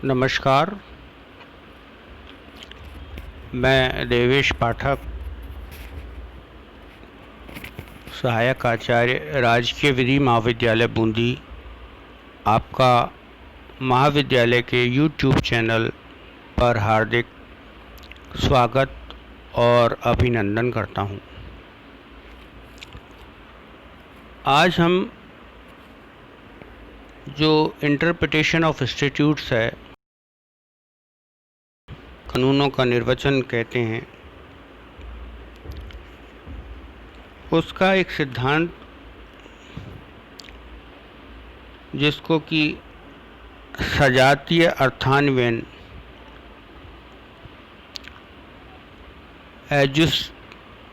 नमस्कार। मैं देवेश पाठक, सहायक आचार्य, राजकीय विधि महाविद्यालय बूंदी, आपका महाविद्यालय के YouTube चैनल पर हार्दिक स्वागत और अभिनंदन करता हूं। आज हम जो इंटरप्रिटेशन ऑफ इंस्टीट्यूट्स है, कानूनों का निर्वचन कहते हैं, उसका एक सिद्धांत जिसको कि सजातीय अर्थान्वयन एजुस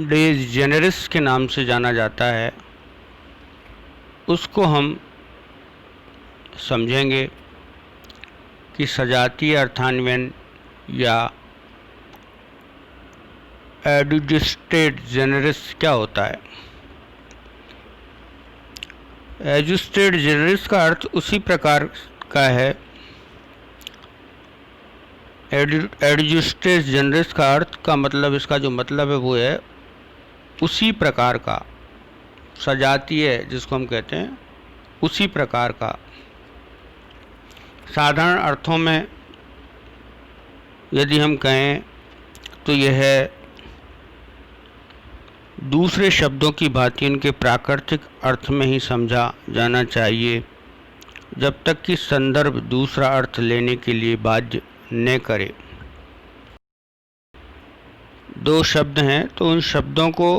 डे जेनेरिस के नाम से जाना जाता है, उसको हम समझेंगे कि सजातीय अर्थान्वयन या एडुजस्टेड जेनेरिस क्या होता है। एडुजस्टेड जेनेरिस का अर्थ उसी प्रकार का है। एडुजस्टेड जेनेरिस का अर्थ का मतलब, इसका जो मतलब है वो है उसी प्रकार का, सजातीय जिसको हम कहते हैं उसी प्रकार का। साधारण अर्थों में यदि हम कहें तो यह है दूसरे शब्दों की भांति उनके प्राकृतिक अर्थ में ही समझा जाना चाहिए, जब तक कि संदर्भ दूसरा अर्थ लेने के लिए बाध्य न करे। दो शब्द हैं तो उन शब्दों को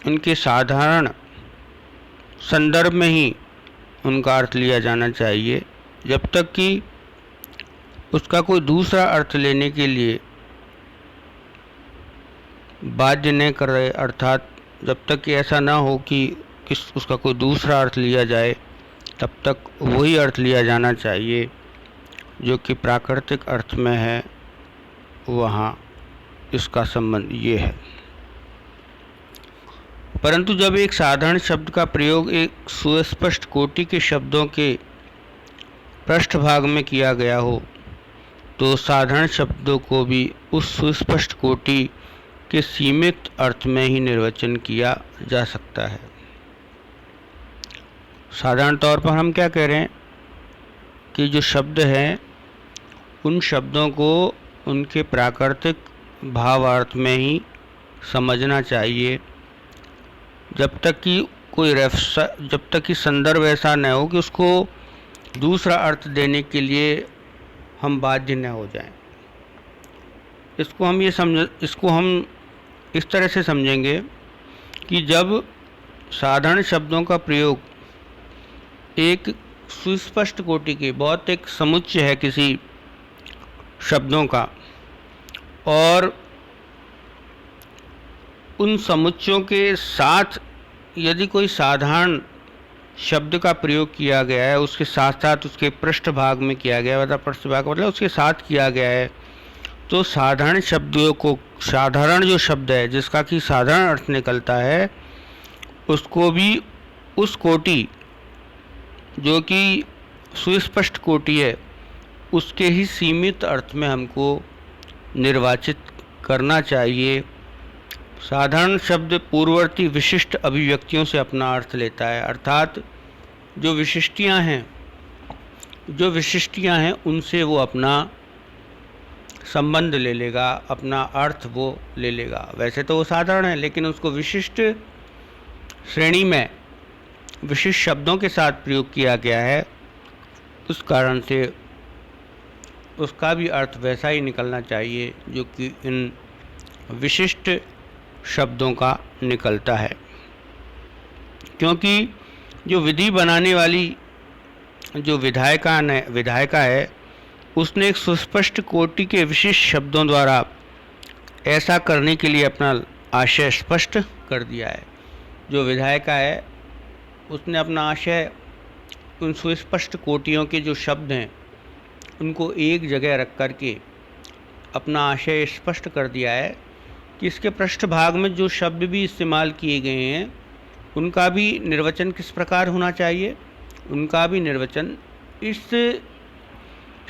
उनके साधारण संदर्भ में ही उनका अर्थ लिया जाना चाहिए, जब तक कि उसका कोई दूसरा अर्थ लेने के लिए बाध्य न कर रहे, अर्थात जब तक कि ऐसा ना हो कि उसका कोई दूसरा अर्थ लिया जाए, तब तक वही अर्थ लिया जाना चाहिए जो कि प्राकृतिक अर्थ में है। वहाँ इसका संबंध ये है। परंतु जब एक साधारण शब्द का प्रयोग एक सुस्पष्ट कोटि के शब्दों के पृष्ठभाग में किया गया हो, तो साधारण शब्दों को भी उस सुस्पष्ट कोटि के सीमित अर्थ में ही निर्वचन किया जा सकता है। साधारण तौर पर हम क्या कह रहे हैं कि जो शब्द हैं उन शब्दों को उनके प्राकृतिक भावार्थ में ही समझना चाहिए, जब तक कि संदर्भ ऐसा न हो कि उसको दूसरा अर्थ देने के लिए हम बाध्य न हो जाएं। इसको हम इस तरह से समझेंगे कि जब साधारण शब्दों का प्रयोग एक सुस्पष्ट कोटि के बहुत एक समुच्चय है किसी शब्दों का, और उन समुच्चयों के साथ यदि कोई साधारण शब्द का प्रयोग किया गया है, उसके साथ साथ उसके पृष्ठभाग में किया गया है, पृष्ठभाग मतलब उसके साथ किया गया है, तो साधारण शब्दों को, साधारण जो शब्द है जिसका कि साधारण अर्थ निकलता है, उसको भी उस कोटि जो कि सुस्पष्ट कोटि है उसके ही सीमित अर्थ में हमको निर्वाचित करना चाहिए। साधारण शब्द पूर्ववर्ती विशिष्ट अभिव्यक्तियों से अपना अर्थ लेता है, अर्थात जो विशिष्टियां हैं उनसे वो अपना संबंध ले लेगा, अपना अर्थ वो ले लेगा। वैसे तो वो साधारण है, लेकिन उसको विशिष्ट श्रेणी में विशिष्ट शब्दों के साथ प्रयोग किया गया है, उस कारण से उसका भी अर्थ वैसा ही निकलना चाहिए जो कि इन विशिष्ट शब्दों का निकलता है। क्योंकि जो विधि बनाने वाली जो विधायिका है, उसने एक सुस्पष्ट कोटि के विशिष्ट शब्दों द्वारा ऐसा करने के लिए अपना आशय स्पष्ट कर दिया है। जो विधायिका है उसने अपना आशय उन सुस्पष्ट कोटियों के जो शब्द हैं उनको एक जगह रख कर के अपना आशय स्पष्ट कर दिया है कि इसके पृष्ठभाग में जो शब्द भी इस्तेमाल किए गए हैं उनका भी निर्वचन किस प्रकार होना चाहिए। उनका भी निर्वचन इस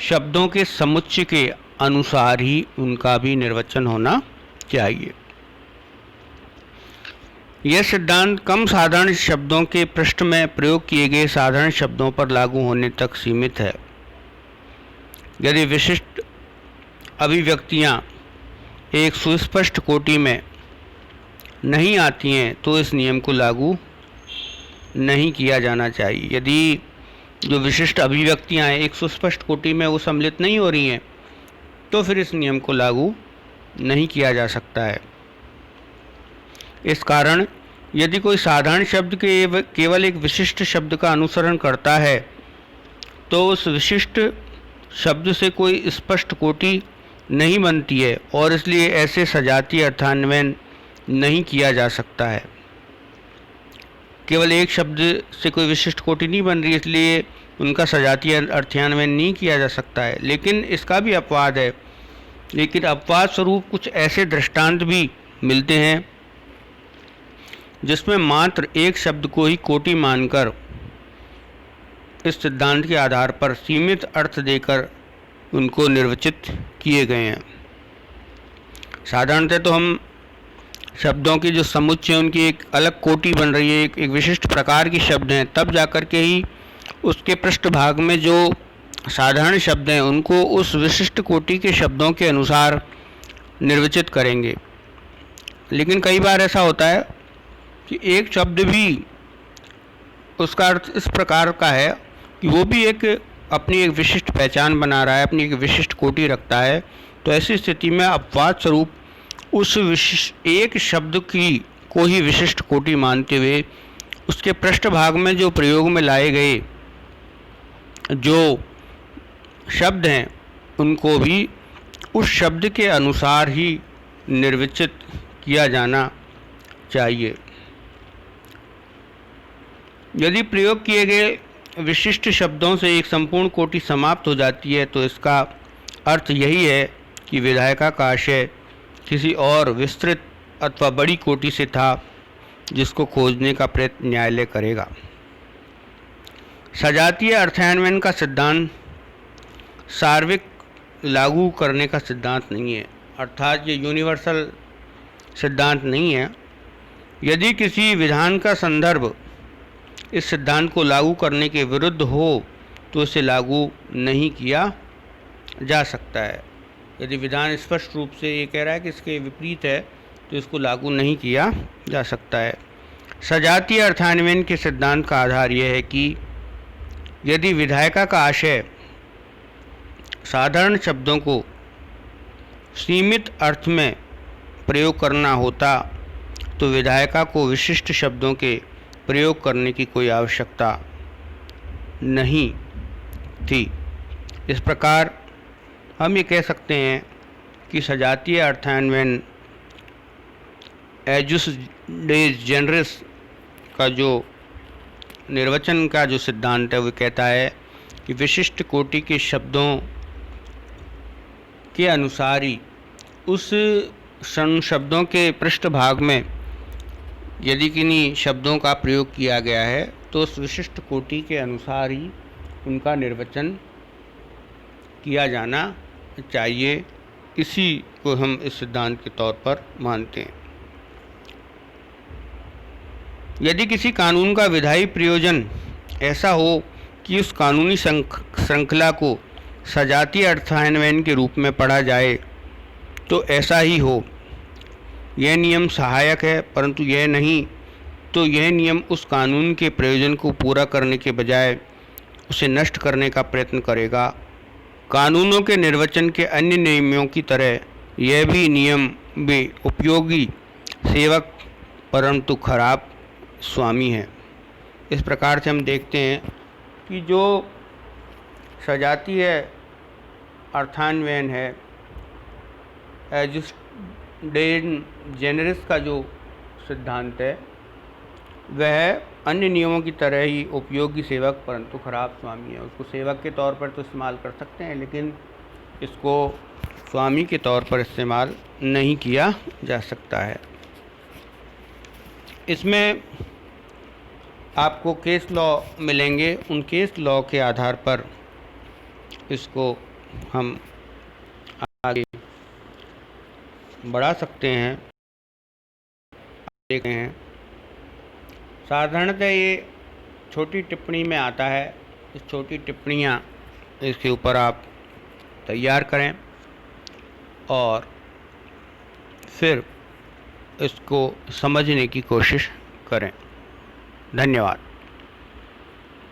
शब्दों के समुच्चय के अनुसार ही उनका भी निर्वचन होना चाहिए। यह सिद्धांत कम साधारण शब्दों के पृष्ठ में प्रयोग किए गए साधारण शब्दों पर लागू होने तक सीमित है। यदि विशिष्ट अभिव्यक्तियां एक सुस्पष्ट कोटि में नहीं आती हैं तो इस नियम को लागू नहीं किया जाना चाहिए। यदि जो विशिष्ट अभिव्यक्तियां हैं एक सुस्पष्ट कोटि में वो सम्मिलित नहीं हो रही हैं तो फिर इस नियम को लागू नहीं किया जा सकता है। इस कारण यदि कोई साधारण शब्द के केवल एक विशिष्ट शब्द का अनुसरण करता है तो उस विशिष्ट शब्द से कोई स्पष्ट कोटि नहीं बनती है और इसलिए ऐसे सजातीय अर्थान्वयन नहीं किया जा सकता है। केवल एक शब्द से कोई विशिष्ट कोटि नहीं बन रही, इसलिए उनका सजातीय अर्थान्वयन नहीं किया जा सकता है। लेकिन इसका भी अपवाद है। लेकिन अपवाद स्वरूप कुछ ऐसे दृष्टांत भी मिलते हैं जिसमें मात्र एक शब्द को ही कोटि मानकर इस सिद्धांत के आधार पर सीमित अर्थ देकर उनको निर्वचित किए गए हैं। साधारणतः तो हम शब्दों की जो समुच्चय उनकी एक अलग कोटि बन रही है, एक विशिष्ट प्रकार के शब्द हैं, तब जाकर के ही उसके पृष्ठभाग में जो साधारण शब्द हैं उनको उस विशिष्ट कोटि के शब्दों के अनुसार निर्वचित करेंगे। लेकिन कई बार ऐसा होता है कि एक शब्द भी उसका अर्थ इस प्रकार का है कि वो भी अपनी एक विशिष्ट पहचान बना रहा है, अपनी एक विशिष्ट कोटि रखता है। तो ऐसी स्थिति में अपवाद स्वरूप उस विशिष्ट एक शब्द की को ही विशिष्ट कोटि मानते हुए उसके पृष्ठभाग में जो प्रयोग में लाए गए जो शब्द हैं उनको भी उस शब्द के अनुसार ही निर्वचित किया जाना चाहिए। यदि प्रयोग किए गए विशिष्ट शब्दों से एक संपूर्ण कोटि समाप्त हो जाती है तो इसका अर्थ यही है कि विधायिका का आशय किसी और विस्तृत अथवा बड़ी कोटि से था जिसको खोजने का प्रयत्न न्यायालय करेगा। सजातीय अर्थान्वयन का सिद्धांत सार्वत्रिक लागू करने का सिद्धांत नहीं है, अर्थात ये यूनिवर्सल सिद्धांत नहीं है। यदि किसी विधान का संदर्भ इस सिद्धांत को लागू करने के विरुद्ध हो तो इसे लागू नहीं किया जा सकता है। यदि विधान स्पष्ट रूप से ये कह रहा है कि इसके विपरीत है तो इसको लागू नहीं किया जा सकता है। सजातीय अर्थान्वयन के सिद्धांत का आधार यह है कि यदि विधायिका का आशय साधारण शब्दों को सीमित अर्थ में प्रयोग करना होता तो विधायिका को विशिष्ट शब्दों के प्रयोग करने की कोई आवश्यकता नहीं थी। इस प्रकार हम ये कह सकते हैं कि सजातीय अर्थान्वयन एजुस डे जेनरिस का जो निर्वचन का जो सिद्धांत है वो कहता है कि विशिष्ट कोटि के शब्दों के अनुसार ही उस शब्दों के पृष्ठभाग में यदि किन्हीं शब्दों का प्रयोग किया गया है तो उस विशिष्ट कोटि के अनुसार ही उनका निर्वचन किया जाना चाहिए। इसी को हम इस सिद्धांत के तौर पर मानते हैं। यदि किसी कानून का विधायी प्रयोजन ऐसा हो कि उस कानूनी श्रृंखला को सजातीय अर्थान्वयन के रूप में पढ़ा जाए तो ऐसा ही हो। यह नियम सहायक है, परंतु यह नहीं तो यह नियम उस कानून के प्रयोजन को पूरा करने के बजाय उसे नष्ट करने का प्रयत्न करेगा। कानूनों के निर्वचन के अन्य नियमों की तरह यह भी नियम भी उपयोगी सेवक परंतु खराब स्वामी है। इस प्रकार से हम देखते हैं कि जो सजातीय अर्थान्वयन है एजुस डे जेनरिस का जो सिद्धांत है वह अन्य नियमों की तरह ही उपयोगी सेवक परंतु खराब स्वामी है। उसको सेवक के तौर पर तो इस्तेमाल कर सकते हैं लेकिन इसको स्वामी के तौर पर इस्तेमाल नहीं किया जा सकता है। इसमें आपको केस लॉ मिलेंगे। उन केस लॉ के आधार पर इसको हम आगे बढ़ा सकते हैं। देखते हैं, साधारणतः ये छोटी टिप्पणी में आता है। इस छोटी टिप्पणियाँ इसके ऊपर आप तैयार करें और फिर इसको समझने की कोशिश करें। धन्यवाद।